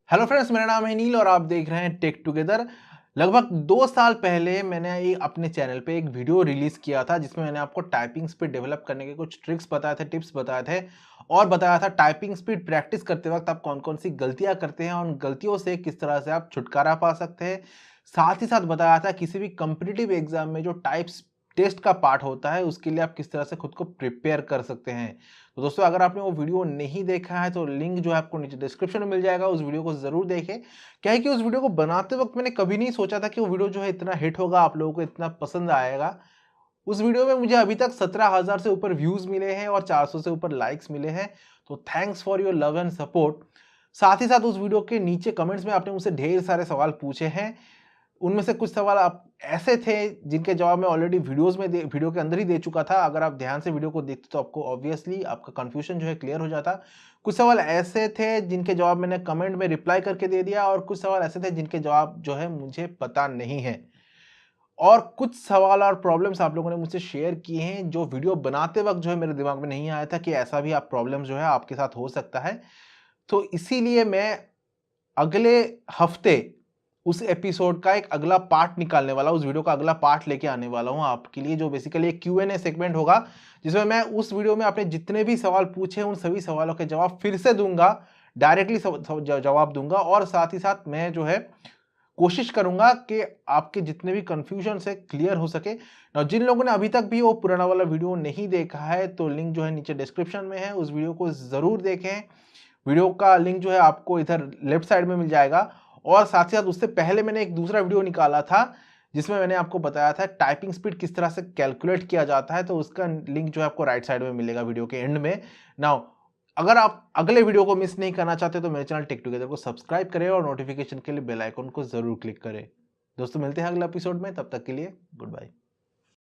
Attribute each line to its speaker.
Speaker 1: Hello friends, मेरा नाम है नील और आप देख रहे हैं टेक टुगेदर। लगभग 2 साल पहले मैंने अपने चैनल पे एक वीडियो रिलीज़ किया था जिसमें मैंने आपको टाइपिंग स्पीड डेवलप करने के कुछ ट्रिक्स बताए थे, टिप्स बताए थे और बताया था टाइपिंग स्पीड प्रैक्टिस करते वक़्त आप कौन-कौन सी गलतियाँ करते हैं और उन गलतियों से किस तरह से आप छुटकारा पा सकते हैं। साथ ही साथ बताया था किसी भी कॉम्पिटिटिव एग्ज़ाम में जो टाइप्स टेस्ट का पार्ट होता है उसके लिए आप किस तरह से खुद को प्रिपेयर कर सकते हैं। तो दोस्तों, अगर आपने वो वीडियो नहीं देखा है तो लिंक जो है आपको नीचे डिस्क्रिप्शन में मिल जाएगा, उस वीडियो को ज़रूर देखें। क्या है कि उस वीडियो को बनाते वक़्त मैंने कभी नहीं सोचा था कि वो वीडियो जो है इतना हिट होगा, आप लोगों को इतना पसंद आएगा। उस वीडियो में मुझे अभी तक 17,000 से ऊपर व्यूज़ मिले हैं और 400 से ऊपर लाइक्स मिले हैं। तो thanks for your love and support. साथ ही साथ उस वीडियो के नीचे कमेंट्स में आपने मुझसे ढेर सारे सवाल पूछे हैं। उनमें से कुछ सवाल आप ऐसे थे जिनके जवाब मैं ऑलरेडी वीडियो के अंदर ही दे चुका था। अगर आप ध्यान से वीडियो को देखते तो आपको ऑब्वियसली आपका कन्फ्यूजन जो है क्लियर हो जाता। कुछ सवाल ऐसे थे जिनके जवाब मैंने कमेंट में रिप्लाई करके दे दिया और कुछ सवाल ऐसे थे जिनके जवाब जो है मुझे पता नहीं है। और कुछ सवाल और प्रॉब्लम्स आप लोगों ने मुझसे शेयर किए हैं जो वीडियो बनाते वक़्त जो है मेरे दिमाग में नहीं आया था कि ऐसा भी आप प्रॉब्लम्स जो है आपके साथ हो सकता है। तो इसीलिए मैं अगले हफ्ते उस एपिसोड का एक अगला पार्ट निकालने वाला हूँ, उस वीडियो का अगला पार्ट लेके आने वाला हूँ आपके लिए, जो बेसिकली एक क्यू&ए सेगमेंट होगा, जिसमें मैं उस वीडियो में आपने जितने भी सवाल पूछे उन सभी सवालों के जवाब फिर से दूँगा, डायरेक्टली जवाब दूँगा और साथ ही साथ मैं जो है कोशिश करूँगा कि आपके जितने भी कन्फ्यूजन्स है क्लियर हो सके। जिन लोगों ने अभी तक भी वो पुराना वाला वीडियो नहीं देखा है तो लिंक जो है नीचे डिस्क्रिप्शन में है, उस वीडियो को ज़रूर देखें। वीडियो का लिंक जो है आपको इधर लेफ्ट साइड में मिल जाएगा और साथ ही साथ उससे पहले मैंने एक दूसरा वीडियो निकाला था जिसमें मैंने आपको बताया था टाइपिंग स्पीड किस तरह से कैलकुलेट किया जाता है, तो उसका लिंक जो है आपको राइट साइड में मिलेगा वीडियो के एंड में। नाउ, अगर आप अगले वीडियो को मिस नहीं करना चाहते तो मेरे चैनल टेक टुगेदर को सब्सक्राइब करें और नोटिफिकेशन के लिए बेल आइकन को जरूर क्लिक करें। दोस्तों, मिलते हैं अगले एपिसोड में, तब तक के लिए गुड बाय।